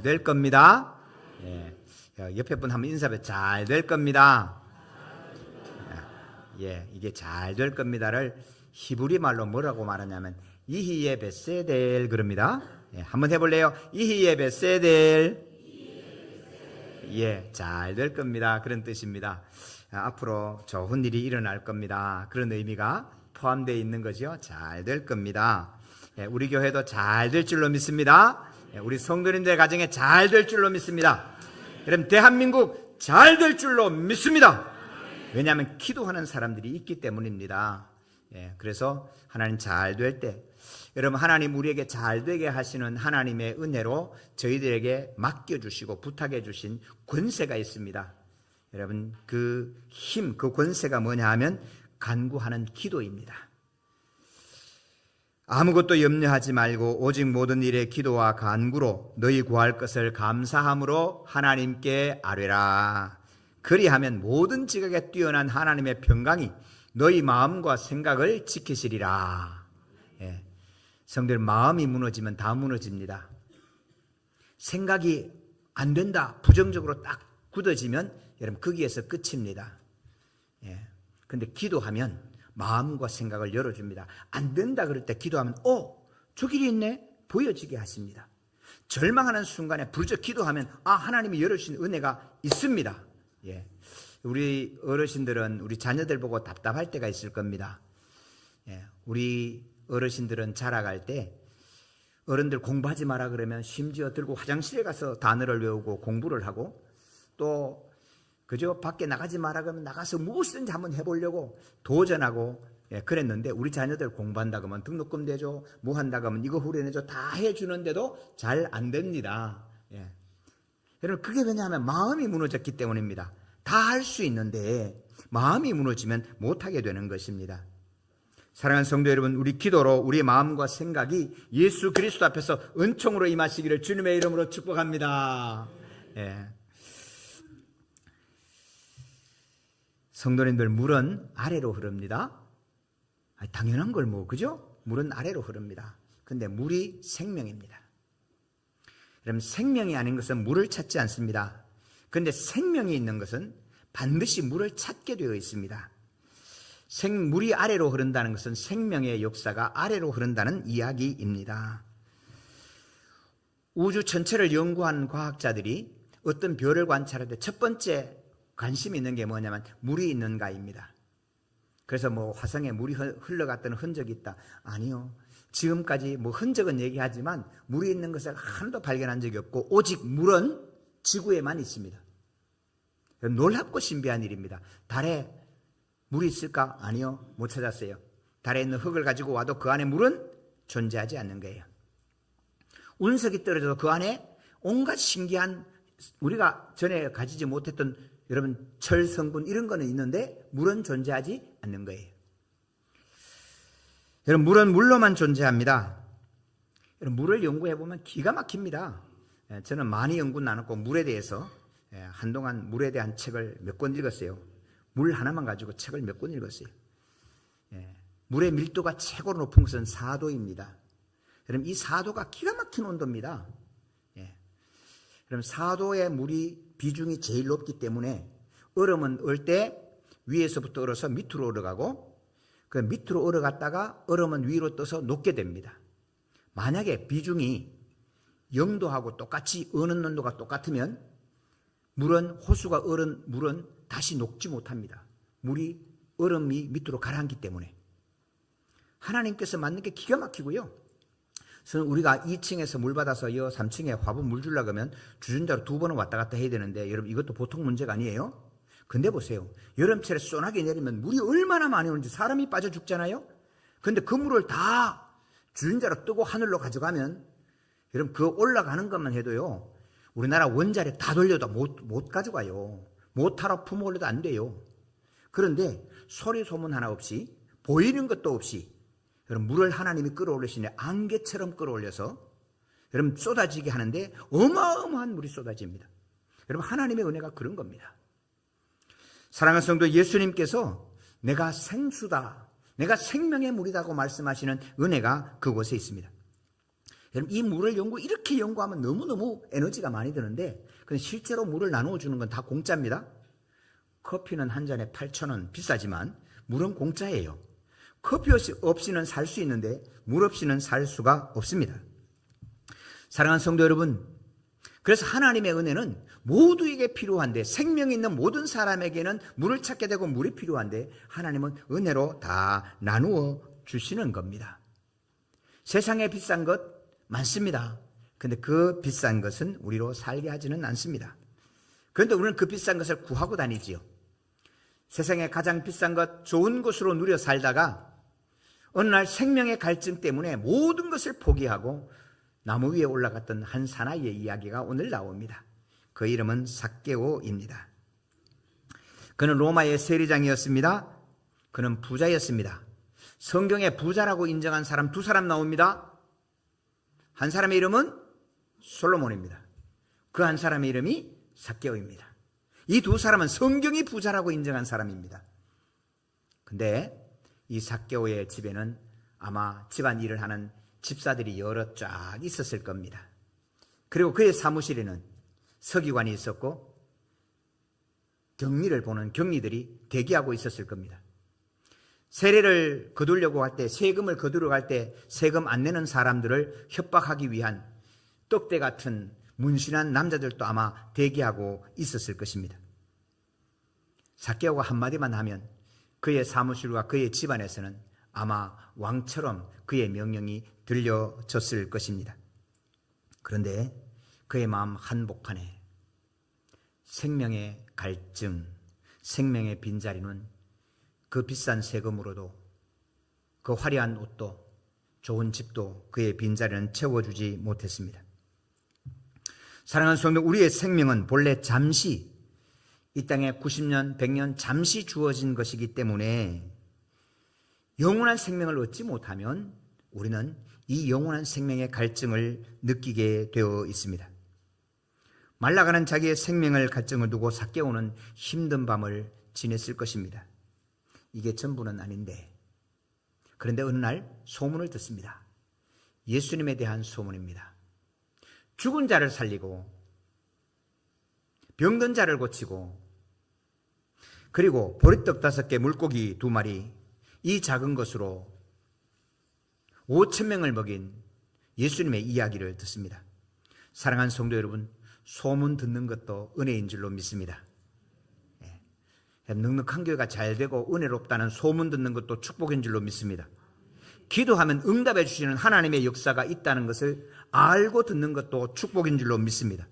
잘 될 겁니다. 예. 옆에 분 한번 인사해. 잘 될 겁니다. 예, 이게 잘 될 겁니다를 히브리 말로 뭐라고 말하냐면 이히예 베세델 그럽니다. 예, 한번 해볼래요? 이히예 베세델. 예, 잘 될 겁니다. 그런 뜻입니다. 앞으로 좋은 일이 일어날 겁니다. 그런 의미가 포함되어 있는 거죠. 잘 될 겁니다. 예, 우리 교회도 잘 될 줄로 믿습니다. 예, 우리 성도님들 가정에 잘 될 줄로 믿습니다. 여러분, 대한민국 잘 될 줄로 믿습니다. 왜냐하면 기도하는 사람들이 있기 때문입니다. 예, 그래서 하나님 잘 될 때, 여러분, 하나님 우리에게 잘 되게 하시는 하나님의 은혜로 저희들에게 맡겨주시고 부탁해 주신 권세가 있습니다. 여러분, 그 힘, 그 권세가 뭐냐 하면 간구하는 기도입니다. 아무것도 염려하지 말고 오직 모든 일에 기도와 간구로 너희 구할 것을 감사함으로 하나님께 아뢰라. 그리하면 모든 지각에 뛰어난 하나님의 평강이 너희 마음과 생각을 지키시리라. 예. 성도들, 마음이 무너지면 다 무너집니다. 생각이 안 된다, 부정적으로 딱 굳어지면 여러분 거기에서 끝입니다. 예. 근데 기도하면 마음과 생각을 열어줍니다. 안 된다 그럴 때 기도하면 저 길이 있네 보여지게 하십니다. 절망하는 순간에 부르짖어 기도하면 하나님이 열어주신 은혜가 있습니다. 예. 우리 어르신들은 우리 자녀들 보고 답답할 때가 있을 겁니다. 예. 우리 어르신들은 자라갈 때 어른들 공부하지 마라 그러면 심지어 들고 화장실에 가서 단어를 외우고 공부를 하고, 또 그저 밖에 나가지 마라 그러면 나가서 무엇이든지 한번 해보려고 도전하고, 예, 그랬는데 우리 자녀들 공부한다 그러면 등록금 내줘, 뭐 한다 그러면 이거 후려내줘, 다 해주는데도 잘 안 됩니다. 예. 여러분, 그게 왜냐하면 마음이 무너졌기 때문입니다. 다 할 수 있는데 마음이 무너지면 못하게 되는 것입니다. 사랑하는 성도 여러분, 우리 기도로 우리 마음과 생각이 예수 그리스도 앞에서 은총으로 임하시기를 주님의 이름으로 축복합니다. 예. 성도님들, 물은 아래로 흐릅니다. 당연한 걸 그죠? 물은 아래로 흐릅니다. 근데 물이 생명입니다. 여러분, 생명이 아닌 것은 물을 찾지 않습니다. 그런데 생명이 있는 것은 반드시 물을 찾게 되어 있습니다. 물이 아래로 흐른다는 것은 생명의 역사가 아래로 흐른다는 이야기입니다. 우주 전체를 연구한 과학자들이 어떤 별을 관찰할 때 첫 번째 관심이 있는 게 뭐냐면 물이 있는가입니다. 그래서 화성에 물이 흘러갔던 흔적이 있다. 아니요. 지금까지 흔적은 얘기하지만 물이 있는 것을 하나도 발견한 적이 없고 오직 물은 지구에만 있습니다. 놀랍고 신비한 일입니다. 달에 물이 있을까? 아니요. 못 찾았어요. 달에 있는 흙을 가지고 와도 그 안에 물은 존재하지 않는 거예요. 운석이 떨어져도 그 안에 온갖 신기한, 우리가 전에 가지지 못했던 여러분 철 성분 이런 거는 있는데 물은 존재하지 않는 거예요. 여러분, 물은 물로만 존재합니다. 여러분, 물을 연구해 보면 기가 막힙니다. 저는 많이 연구 나눴고 물에 대해서 한동안 물에 대한 책을 몇 권 읽었어요. 물 하나만 가지고 책을 몇 권 읽었어요. 물의 밀도가 최고로 높은 것은 4도입니다. 여러분, 이 4도가 기가 막힌 온도입니다. 여러분, 4도의 물이 비중이 제일 높기 때문에 얼음은 얼 때 위에서부터 얼어서 밑으로 얼어가고, 그 밑으로 얼어갔다가 얼음은 위로 떠서 녹게 됩니다. 만약에 비중이 0도하고 똑같이 어는 온도가 똑같으면 물은, 호수가 얼은 물은 다시 녹지 못합니다. 물이, 얼음이 밑으로 가라앉기 때문에. 하나님께서 만든 게 기가 막히고요. 그래서 우리가 2층에서 물 받아서 3층에 화분 물 주려고 하면 주전자로 2번은 왔다 갔다 해야 되는데, 여러분, 이것도 보통 문제가 아니에요. 근데 보세요. 여름철에 쏘나게 내리면 물이 얼마나 많이 오는지 사람이 빠져 죽잖아요. 근데 그 물을 다 주전자로 뜨고 하늘로 가져가면, 여러분, 그 올라가는 것만 해도요, 우리나라 원자력 다 돌려도 못 가져가요. 모타로 품어올려도 안 돼요. 그런데 소리 소문 하나 없이, 보이는 것도 없이, 여러분, 물을 하나님이 끌어올리시네. 안개처럼 끌어올려서 여러분 쏟아지게 하는데 어마어마한 물이 쏟아집니다. 여러분, 하나님의 은혜가 그런 겁니다. 사랑하는 성도, 예수님께서 내가 생수다, 내가 생명의 물이다고 말씀하시는 은혜가 그곳에 있습니다. 여러분, 이 물을 이렇게 연구하면 너무너무 에너지가 많이 드는데, 근데 실제로 물을 나누어 주는 건 다 공짜입니다. 커피는 한 잔에 8,000원 비싸지만 물은 공짜예요. 커피 없이는 살 수 있는데 물 없이는 살 수가 없습니다. 사랑하는 성도 여러분, 그래서 하나님의 은혜는 모두에게 필요한데, 생명이 있는 모든 사람에게는 물을 찾게 되고 물이 필요한데 하나님은 은혜로 다 나누어 주시는 겁니다. 세상에 비싼 것 많습니다. 근데 그 비싼 것은 우리로 살게 하지는 않습니다. 그런데 우리는 그 비싼 것을 구하고 다니지요. 세상에 가장 비싼 것, 좋은 것으로 누려 살다가 어느 날 생명의 갈증 때문에 모든 것을 포기하고 나무 위에 올라갔던 한 사나이의 이야기가 오늘 나옵니다. 그 이름은 삭개오입니다. 그는 로마의 세리장이었습니다. 그는 부자였습니다. 성경에 부자라고 인정한 사람 두 사람 나옵니다. 한 사람의 이름은 솔로몬입니다. 그 한 사람의 이름이 삭개오입니다. 이 두 사람은 성경이 부자라고 인정한 사람입니다. 근데 이 삭개오의 집에는 아마 집안일을 하는 집사들이 여러 쫙 있었을 겁니다. 그리고 그의 사무실에는 서기관이 있었고 경리를 보는 경리들이 대기하고 있었을 겁니다. 세례를 거두려고 할 때, 세금을 거두러 갈 때 세금 안 내는 사람들을 협박하기 위한 떡대 같은 문신한 남자들도 아마 대기하고 있었을 것입니다. 삭개오가 한마디만 하면 그의 사무실과 그의 집안에서는 아마 왕처럼 그의 명령이 들려졌을 것입니다. 그런데 그의 마음 한복판에 생명의 갈증, 생명의 빈자리는 그 비싼 세금으로도, 그 화려한 옷도, 좋은 집도 그의 빈자리는 채워주지 못했습니다. 사랑하는 성도, 우리의 생명은 본래 잠시 이 땅에 90년, 100년 잠시 주어진 것이기 때문에 영원한 생명을 얻지 못하면 우리는 이 영원한 생명의 갈증을 느끼게 되어 있습니다. 말라가는 자기의 생명을 갈증을 두고 삭개오는 힘든 밤을 지냈을 것입니다. 이게 전부는 아닌데, 그런데 어느 날 소문을 듣습니다. 예수님에 대한 소문입니다. 죽은 자를 살리고 병든 자를 고치고, 그리고 보리떡 5개, 물고기 2마리, 이 작은 것으로 5,000명을 먹인 예수님의 이야기를 듣습니다. 사랑하는 성도 여러분, 소문 듣는 것도 은혜인 줄로 믿습니다. 넉넉한 교회가 잘 되고 은혜롭다는 소문 듣는 것도 축복인 줄로 믿습니다. 기도하면 응답해 주시는 하나님의 역사가 있다는 것을 알고 듣는 것도 축복인 줄로 믿습니다.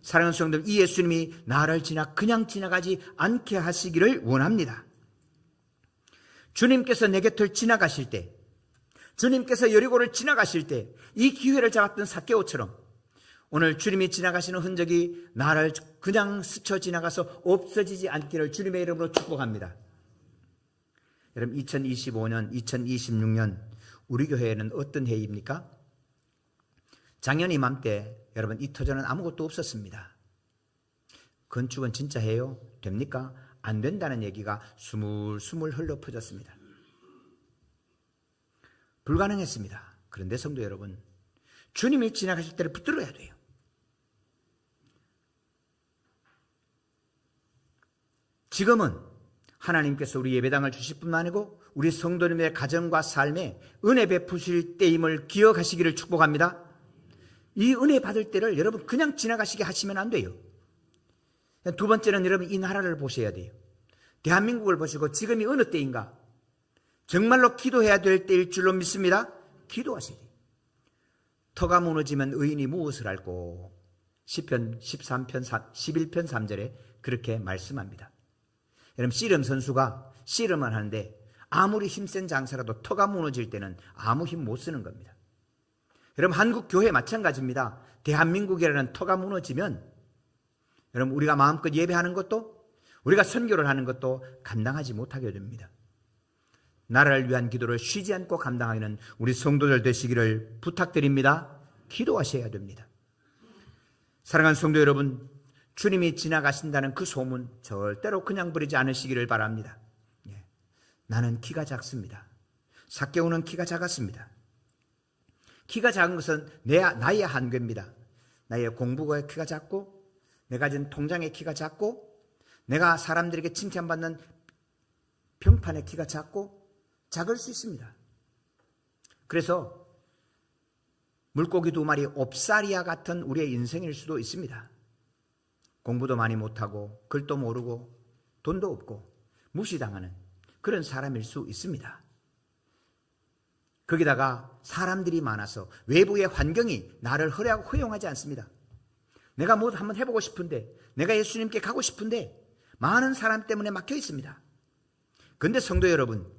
사랑하는 성도들, 이 예수님이 나를 그냥 지나가지 않게 하시기를 원합니다. 주님께서 내 곁을 지나가실 때, 주님께서 여리고를 지나가실 때 이 기회를 잡았던 삭개오처럼 오늘 주님이 지나가시는 흔적이 나를 그냥 스쳐 지나가서 없어지지 않기를 주님의 이름으로 축복합니다. 여러분, 2025년, 2026년 우리 교회에는 어떤 해입니까? 작년 이맘때 여러분, 이 터전은 아무것도 없었습니다. 건축은 진짜 해요? 됩니까? 안 된다는 얘기가 스물스물 흘러 퍼졌습니다. 불가능했습니다. 그런데 성도 여러분, 주님이 지나가실 때를 붙들어야 돼요. 지금은 하나님께서 우리 예배당을 주실 뿐만 아니고 우리 성도님의 가정과 삶에 은혜 베푸실 때임을 기억하시기를 축복합니다. 이 은혜 받을 때를 여러분 그냥 지나가시게 하시면 안 돼요. 두 번째는 여러분, 이 나라를 보셔야 돼요. 대한민국을 보시고 지금이 어느 때인가? 정말로 기도해야 될 때일 줄로 믿습니다. 기도하셔야 돼요. 터가 무너지면 의인이 무엇을 알고, 시편 13편 11편 3절에 그렇게 말씀합니다. 여러분, 씨름 선수가 씨름을 하는데 아무리 힘센 장사라도 터가 무너질 때는 아무 힘 못 쓰는 겁니다. 여러분, 한국 교회 마찬가지입니다. 대한민국이라는 터가 무너지면 여러분, 우리가 마음껏 예배하는 것도, 우리가 선교를 하는 것도 감당하지 못하게 됩니다. 나라를 위한 기도를 쉬지 않고 감당하는 우리 성도들 되시기를 부탁드립니다. 기도하셔야 됩니다. 사랑하는 성도 여러분, 주님이 지나가신다는 그 소문 절대로 그냥 버리지 않으시기를 바랍니다. 나는 키가 작습니다. 삭개오는 키가 작았습니다. 키가 작은 것은 나의 한계입니다. 나의 공부가 키가 작고, 내가 가진 통장의 키가 작고, 내가 사람들에게 칭찬받는 평판의 키가 작을 수 있습니다. 그래서 물고기 2마리 옵사리아 같은 우리의 인생일 수도 있습니다. 공부도 많이 못하고 글도 모르고 돈도 없고 무시당하는 그런 사람일 수 있습니다. 거기다가 사람들이 많아서 외부의 환경이 나를 허용하지 않습니다. 내가 뭐 한번 해보고 싶은데, 내가 예수님께 가고 싶은데 많은 사람 때문에 막혀 있습니다. 그런데 성도 여러분,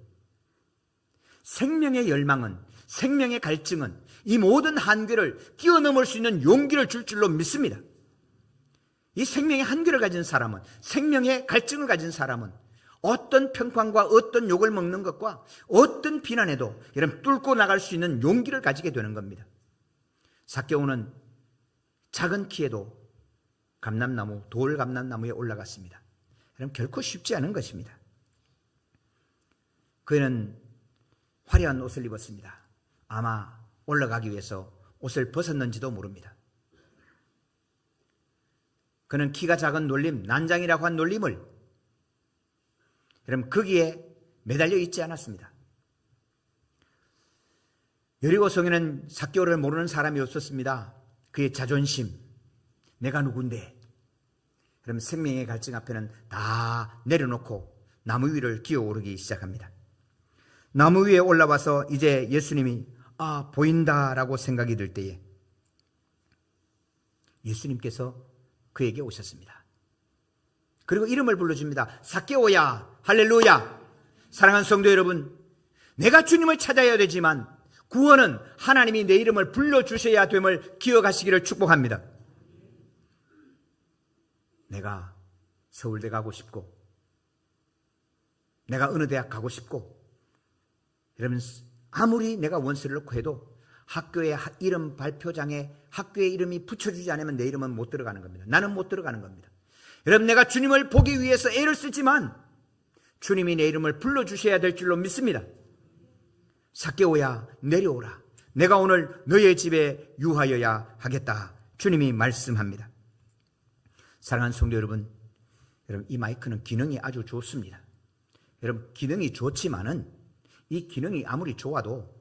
생명의 열망은, 생명의 갈증은 이 모든 한계를 뛰어넘을 수 있는 용기를 줄 줄로 믿습니다. 이 생명의 한계를 가진 사람은, 생명의 갈증을 가진 사람은 어떤 평판과 어떤 욕을 먹는 것과 어떤 비난에도 이런 뚫고 나갈 수 있는 용기를 가지게 되는 겁니다. 삭개오는 작은 키에도 돌 감람나무에 올라갔습니다. 그럼 결코 쉽지 않은 것입니다. 그는 화려한 옷을 입었습니다. 아마 올라가기 위해서 옷을 벗었는지도 모릅니다. 그는 키가 작은 놀림, 난장이라고 한 놀림을 그럼 거기에 매달려 있지 않았습니다. 여리고성에는 삭개오를 모르는 사람이 없었습니다. 그의 자존심, 내가 누군데? 그럼 생명의 갈증 앞에는 다 내려놓고 나무 위를 기어오르기 시작합니다. 나무 위에 올라와서 이제 예수님이 보인다라고 생각이 들 때에 예수님께서 그에게 오셨습니다. 그리고 이름을 불러줍니다. 삭개오야, 할렐루야. 사랑하는 성도 여러분, 내가 주님을 찾아야 되지만 구원은 하나님이 내 이름을 불러주셔야 됨을 기억하시기를 축복합니다. 내가 서울대 가고 싶고, 내가 어느 대학 가고 싶고, 여러분 아무리 내가 원서를 넣고 해도 학교의 이름 발표장에 학교의 이름이 붙여주지 않으면 내 이름은 못 들어가는 겁니다. 나는 못 들어가는 겁니다. 여러분, 내가 주님을 보기 위해서 애를 쓰지만 주님이 내 이름을 불러주셔야 될 줄로 믿습니다. 삭개오야, 내려오라. 내가 오늘 너의 집에 유하여야 하겠다. 주님이 말씀합니다. 사랑하는 성도 여러분, 이 마이크는 기능이 아주 좋습니다. 여러분, 기능이 좋지만은 이 기능이 아무리 좋아도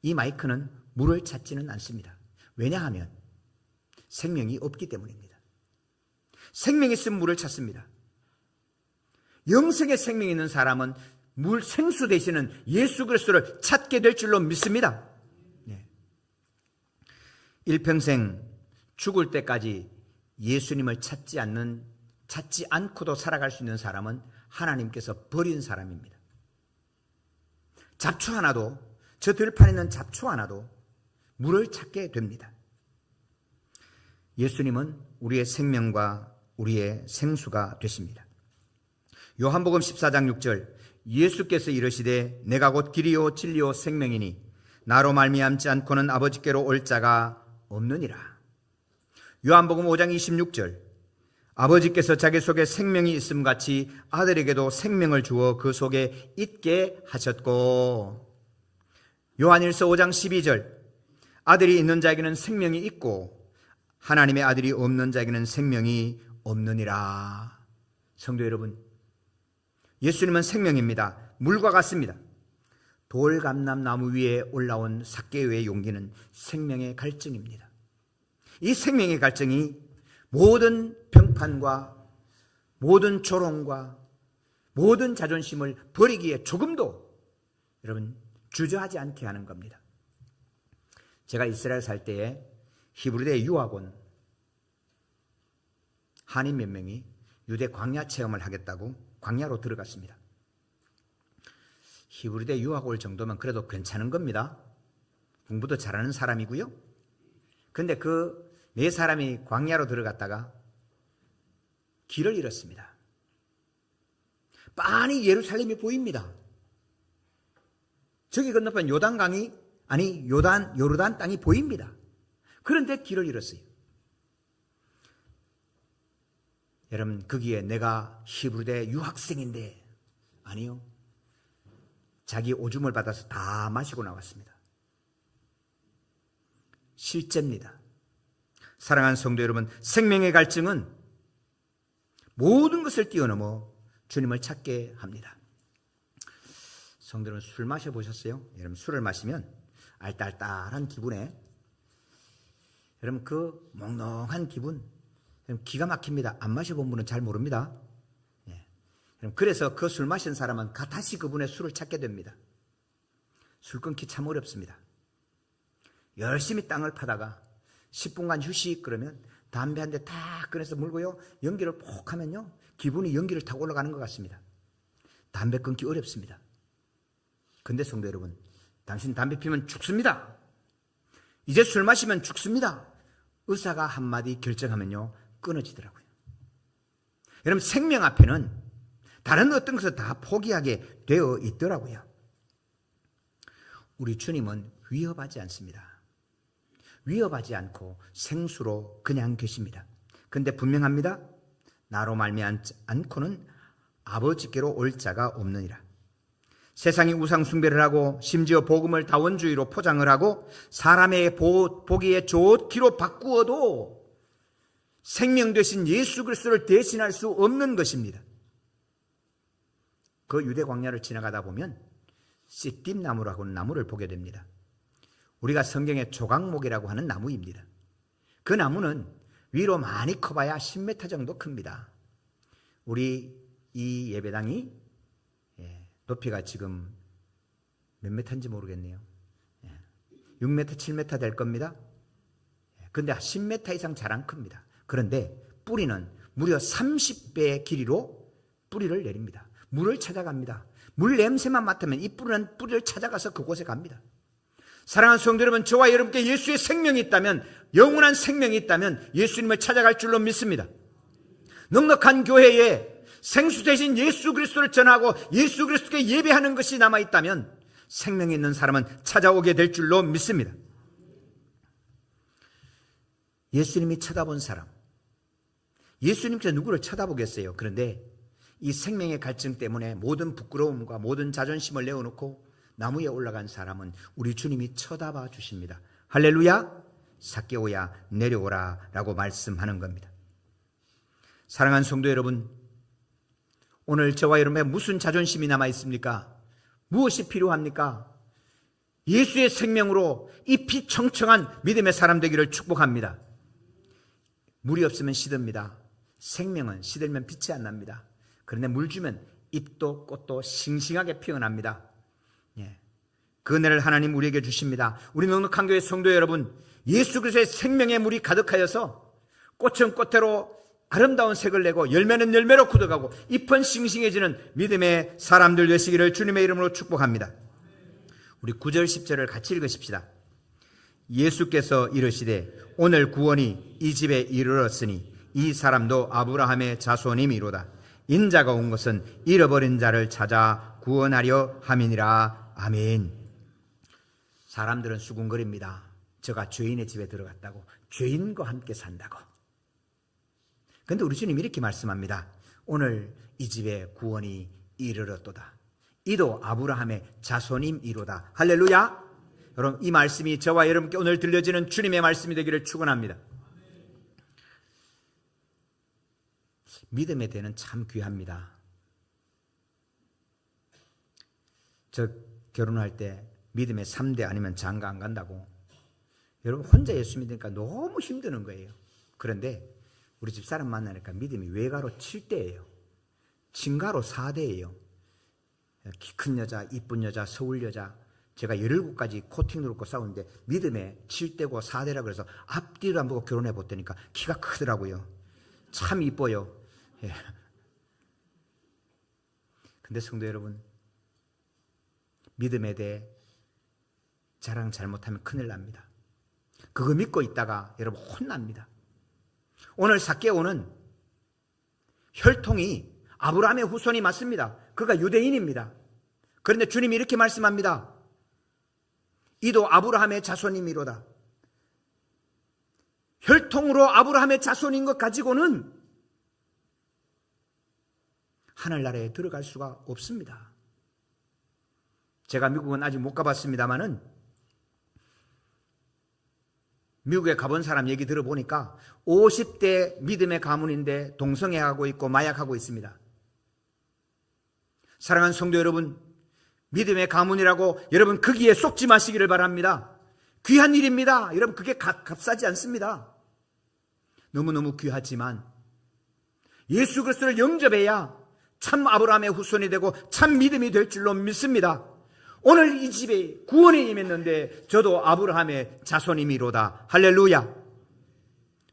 이 마이크는 물을 찾지는 않습니다. 왜냐하면 생명이 없기 때문입니다. 생명이 있으면 물을 찾습니다. 영생의 생명이 있는 사람은 물 생수 되시는 예수 그리스도를 찾게 될 줄로 믿습니다. 일평생 죽을 때까지 예수님을 찾지 않고도 살아갈 수 있는 사람은 하나님께서 버린 사람입니다. 잡초 하나도, 저 들판에 있는 잡초 하나도 물을 찾게 됩니다. 예수님은 우리의 생명과 우리의 생수가 되십니다. 요한복음 14장 6절, 예수께서 이르시되 내가 곧 길이요 진리요 생명이니 나로 말미암지 않고는 아버지께로 올 자가 없느니라. 요한복음 5장 26절, 아버지께서 자기 속에 생명이 있음 같이 아들에게도 생명을 주어 그 속에 있게 하셨고, 요한일서 5장 12절, 아들이 있는 자에게는 생명이 있고 하나님의 아들이 없는 자에게는 생명이 없느니라. 성도 여러분, 예수님은 생명입니다. 물과 같습니다. 돌감람나무 위에 올라온 삭개오의 용기는 생명의 갈증입니다. 이 생명의 갈증이 모든 평판과 모든 조롱과 모든 자존심을 버리기에 조금도 여러분 주저하지 않게 하는 겁니다. 제가 이스라엘 살 때에 히브리대 유학원 한인 몇 명이 유대 광야 체험을 하겠다고 광야로 들어갔습니다. 히브리대 유학 올 정도면 그래도 괜찮은 겁니다. 공부도 잘하는 사람이고요. 근데 그 네 사람이 광야로 들어갔다가 길을 잃었습니다. 빤히 예루살렘이 보입니다. 저기 건너편 요르단 땅이 보입니다. 그런데 길을 잃었어요. 여러분, 거기에 내가 히브리대 유학생인데, 아니요, 자기 오줌을 받아서 다 마시고 나왔습니다. 실제입니다. 사랑하는 성도 여러분, 생명의 갈증은 모든 것을 뛰어넘어 주님을 찾게 합니다. 성도 여러분, 술 마셔보셨어요? 여러분, 술을 마시면 알딸딸한 기분에 여러분 그 몽롱한 기분 여러분 기가 막힙니다. 안 마셔본 분은 잘 모릅니다. 그래서 그 술 마신 사람은 다시 그분의 술을 찾게 됩니다. 술 끊기 참 어렵습니다. 열심히 땅을 파다가 10분간 휴식 그러면 담배 한 대 탁 꺼내서 물고요. 연기를 폭 하면요. 기분이 연기를 타고 올라가는 것 같습니다. 담배 끊기 어렵습니다. 근데 성도 여러분, 당신 담배 피면 죽습니다. 이제 술 마시면 죽습니다. 의사가 한마디 결정하면요. 끊어지더라고요. 여러분, 생명 앞에는 다른 어떤 것을 다 포기하게 되어 있더라고요. 우리 주님은 위협하지 않습니다. 위협하지 않고 생수로 그냥 계십니다. 그런데 분명합니다. 나로 말미암지 않고는 아버지께로 올 자가 없느니라. 세상이 우상 숭배를 하고 심지어 복음을 다원주의로 포장을 하고 사람의 보기에 좋기로 바꾸어도 생명 되신 예수 그리스도를 대신할 수 없는 것입니다. 그 유대 광야를 지나가다 보면 씨띠나무라고 하는 나무를 보게 됩니다. 우리가 성경의 조각목이라고 하는 나무입니다. 그 나무는 위로 많이 커봐야 10m 정도 큽니다. 우리 이 예배당이 높이가 지금 몇 m인지 모르겠네요. 6m, 7m 될 겁니다. 그런데 10m 이상 잘 안 큽니다. 그런데 뿌리는 무려 30배의 길이로 뿌리를 내립니다. 물을 찾아갑니다. 물 냄새만 맡으면 이 뿌리는 뿌리를 찾아가서 그곳에 갑니다. 사랑하는 성도 여러분, 저와 여러분께 예수의 생명이 있다면, 영원한 생명이 있다면 예수님을 찾아갈 줄로 믿습니다. 넉넉한 교회에 생수 대신 예수 그리스도를 전하고 예수 그리스도께 예배하는 것이 남아있다면 생명이 있는 사람은 찾아오게 될 줄로 믿습니다. 예수님이 쳐다본 사람, 예수님께서 누구를 쳐다보겠어요? 그런데 이 생명의 갈증 때문에 모든 부끄러움과 모든 자존심을 내어놓고 나무에 올라간 사람은 우리 주님이 쳐다봐 주십니다. 할렐루야, 삭개오야 내려오라 라고 말씀하는 겁니다. 사랑하는 성도 여러분, 오늘 저와 여러분의 무슨 자존심이 남아 있습니까? 무엇이 필요합니까? 예수의 생명으로 잎이 청청한 믿음의 사람 되기를 축복합니다. 물이 없으면 시듭니다. 생명은 시들면 빛이 안 납니다. 그런데 물 주면 잎도 꽃도 싱싱하게 피어납니다. 그 은혜를 하나님 우리에게 주십니다. 우리 넉넉한 교회 성도 여러분, 예수 그리스도의 생명의 물이 가득하여서 꽃은 꽃대로 아름다운 색을 내고 열매는 열매로 굳어가고 잎은 싱싱해지는 믿음의 사람들 되시기를 주님의 이름으로 축복합니다. 우리 9절 10절을 같이 읽으십시다. 예수께서 이르시되 오늘 구원이 이 집에 이르렀으니 이 사람도 아브라함의 자손임이로다. 인자가 온 것은 잃어버린 자를 찾아 구원하려 함이니라. 아멘. 사람들은 수군거립니다. 저가 죄인의 집에 들어갔다고, 죄인과 함께 산다고. 그런데 우리 주님 이렇게 말씀합니다. 오늘 이 집에 구원이 이르렀도다. 이도 아브라함의 자손임이로다. 할렐루야. 여러분, 이 말씀이 저와 여러분께 오늘 들려지는 주님의 말씀이 되기를 축원합니다. 믿음의 대는 참 귀합니다. 저 결혼할 때 믿음의 3대 아니면 장가 안 간다고. 여러분, 혼자 예수 믿으니까 너무 힘드는 거예요. 그런데 우리 집 사람 만나니까 믿음이 외가로 7대예요. 친가로 4대예요. 키 큰 여자, 이쁜 여자, 서울 여자. 제가 17가지 코팅 누르고 싸우는데 믿음에 7대고 4대라 그래서 앞뒤로 안 보고 결혼해 봤다니까 키가 크더라고요. 참 이뻐요. 예. 근데 성도 여러분, 믿음에 대해 자랑 잘못하면 큰일 납니다. 그거 믿고 있다가 여러분 혼납니다. 오늘 삭개오는 혈통이 아브라함의 후손이 맞습니다. 그가 유대인입니다. 그런데 주님이 이렇게 말씀합니다. 이도 아브라함의 자손임이로다. 혈통으로 아브라함의 자손인 것 가지고는 하늘나라에 들어갈 수가 없습니다. 제가 미국은 아직 못 가봤습니다마는 미국에 가본 사람 얘기 들어보니까 50대 믿음의 가문인데 동성애하고 있고 마약하고 있습니다. 사랑하는 성도 여러분, 믿음의 가문이라고 여러분 거기에 속지 마시기를 바랍니다. 귀한 일입니다. 여러분 그게 값싸지 않습니다. 너무너무 귀하지만 예수 그리스도를 영접해야 참 아브라함의 후손이 되고 참 믿음이 될 줄로 믿습니다. 오늘 이 집에 구원에 임했는데 저도 아브라함의 자손이미로다. 할렐루야.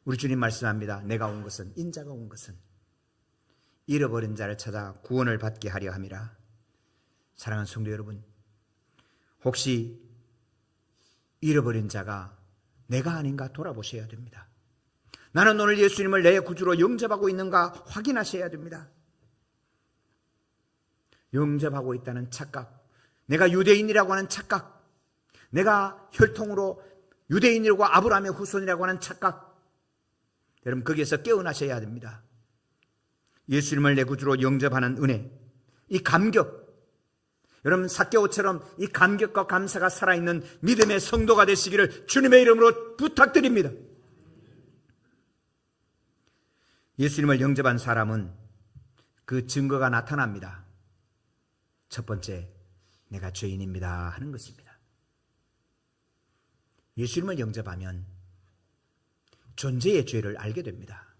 우리 주님 말씀합니다. 내가 온 것은, 인자가 온 것은 잃어버린 자를 찾아 구원을 받게 하려 함이라. 사랑하는 성도 여러분, 혹시 잃어버린 자가 내가 아닌가 돌아보셔야 됩니다. 나는 오늘 예수님을 내 구주로 영접하고 있는가 확인하셔야 됩니다. 영접하고 있다는 착각, 내가 유대인이라고 하는 착각, 내가 혈통으로 유대인이라고 아브라함의 후손이라고 하는 착각, 여러분 거기에서 깨어나셔야 됩니다. 예수님을 내 구주로 영접하는 은혜, 이 감격, 여러분 삭개오처럼 이 감격과 감사가 살아있는 믿음의 성도가 되시기를 주님의 이름으로 부탁드립니다. 예수님을 영접한 사람은 그 증거가 나타납니다. 첫 번째, 내가 죄인입니다 하는 것입니다. 예수님을 영접하면 존재의 죄를 알게 됩니다.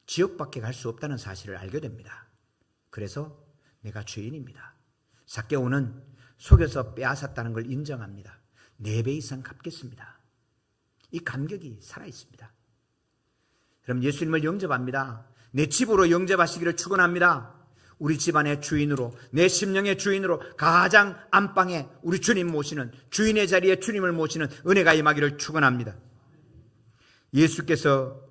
지옥밖에 갈 수 없다는 사실을 알게 됩니다. 그래서 내가 죄인입니다. 삭개오는 속여서 빼앗았다는 걸 인정합니다. 4배 이상 갚겠습니다. 이 감격이 살아있습니다. 그럼 예수님을 영접합니다. 내 집으로 영접하시기를 축원합니다. 우리 집안의 주인으로, 내 심령의 주인으로 가장 안방에 우리 주님 모시는, 주인의 자리에 주님을 모시는 은혜가 임하기를 축원합니다. 예수께서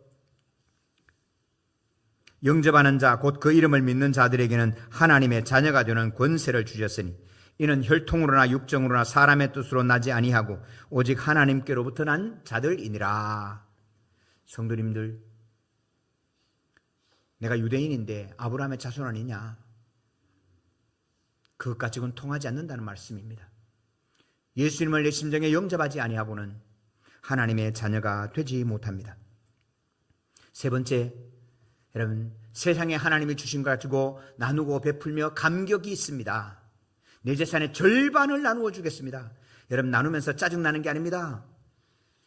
영접하는 자, 곧 그 이름을 믿는 자들에게는 하나님의 자녀가 되는 권세를 주셨으니 이는 혈통으로나 육정으로나 사람의 뜻으로 나지 아니하고 오직 하나님께로부터 난 자들이니라. 성도님들, 내가 유대인인데 아브라함의 자손 아니냐? 그것 가지고는 통하지 않는다는 말씀입니다. 예수님을 내 심정에 영접하지 아니하고는 하나님의 자녀가 되지 못합니다. 세 번째, 여러분 세상에 하나님이 주신 것 가지고 나누고 베풀며 감격이 있습니다. 내 재산의 절반을 나누어 주겠습니다. 여러분 나누면서 짜증나는 게 아닙니다.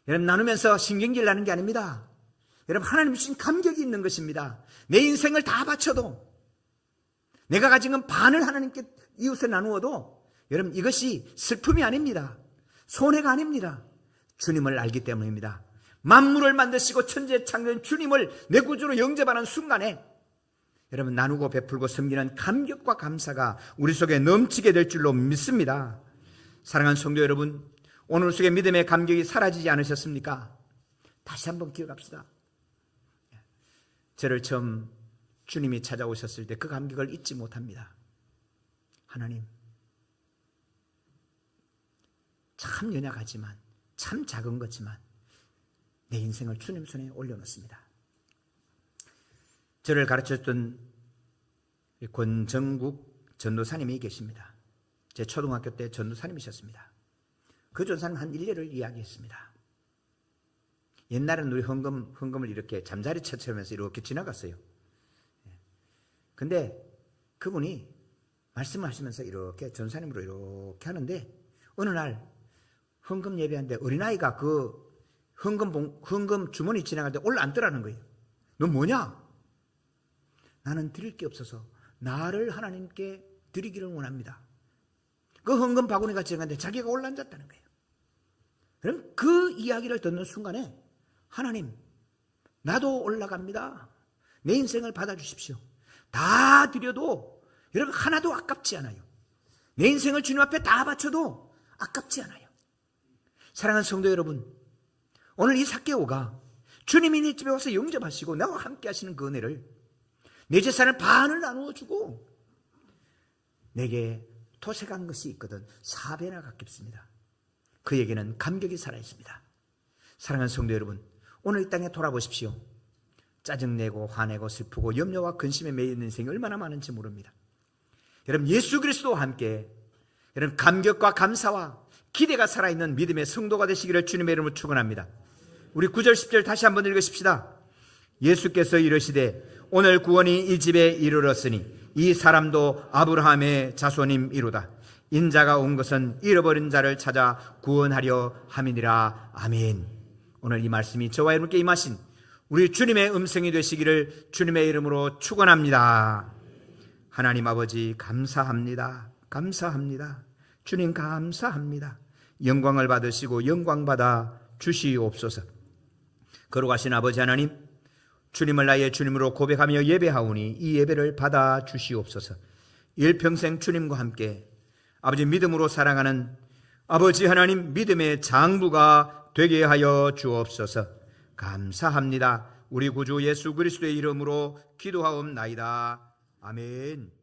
여러분 나누면서 신경질 나는 게 아닙니다. 여러분 하나님 주신 감격이 있는 것입니다. 내 인생을 다 바쳐도, 내가 가진 건 반을 하나님께 이웃에 나누어도 여러분 이것이 슬픔이 아닙니다. 손해가 아닙니다. 주님을 알기 때문입니다. 만물을 만드시고 천지의 창조인 주님을 내 구주로 영접하는 순간에 여러분 나누고 베풀고 섬기는 감격과 감사가 우리 속에 넘치게 될 줄로 믿습니다. 사랑하는 성도 여러분, 오늘 속에 믿음의 감격이 사라지지 않으셨습니까? 다시 한번 기억합시다. 저를 처음 주님이 찾아오셨을 때 그 감격을 잊지 못합니다. 하나님, 참 연약하지만, 참 작은 거지만 내 인생을 주님 손에 올려놓습니다. 저를 가르쳤던 권정국 전도사님이 계십니다. 제 초등학교 때 전도사님이셨습니다. 그 전도사님 한 일례를 이야기했습니다. 옛날에는 우리 헌금을 이렇게 잠자리 채처하면서 이렇게 지나갔어요. 근데 그분이 말씀을 하시면서 이렇게 전도사님으로 이렇게 하는데 어느 날 헌금 예배하는데 어린아이가 그 헌금 주머니 지나갈 때 올라앉더라는 거예요. 너 뭐냐? 나는 드릴 게 없어서 나를 하나님께 드리기를 원합니다. 그 헌금 바구니가 지나갔는데 자기가 올라앉았다는 거예요. 그럼 그 이야기를 듣는 순간에 하나님, 나도 올라갑니다. 내 인생을 받아주십시오. 다 드려도 여러분 하나도 아깝지 않아요. 내 인생을 주님 앞에 다 바쳐도 아깝지 않아요. 사랑하는 성도 여러분, 오늘 이 삭개오가 주님이 내 집에 와서 영접하시고 나와 함께 하시는 그 은혜를 내 재산을 반을 나누어 주고 내게 토색한 것이 있거든 4배나 갚겠습니다. 그에게는 감격이 살아있습니다. 사랑하는 성도 여러분, 오늘 이 땅에 돌아보십시오. 짜증내고 화내고 슬프고 염려와 근심에 매여 있는 인생이 얼마나 많은지 모릅니다. 여러분 예수 그리스도와 함께 여러분 감격과 감사와 기대가 살아있는 믿음의 성도가 되시기를 주님의 이름으로 축원합니다. 우리 9절 10절 다시 한번 읽으십시다. 예수께서 이르시되 오늘 구원이 이 집에 이르렀으니 이 사람도 아브라함의 자손임이로다. 인자가 온 것은 잃어버린 자를 찾아 구원하려 함이니라. 아멘. 오늘 이 말씀이 저와 여러분께 임하신 우리 주님의 음성이 되시기를 주님의 이름으로 축원합니다. 하나님 아버지 감사합니다. 감사합니다. 주님 감사합니다. 영광을 받으시고 영광 받아 주시옵소서. 거룩하신 아버지 하나님, 주님을 나의 주님으로 고백하며 예배하오니 이 예배를 받아 주시옵소서. 일평생 주님과 함께 아버지 믿음으로 사랑하는 아버지 하나님 믿음의 장부가 되게 하여 주옵소서. 감사합니다. 우리 구주 예수 그리스도의 이름으로 기도하옵나이다. 아멘.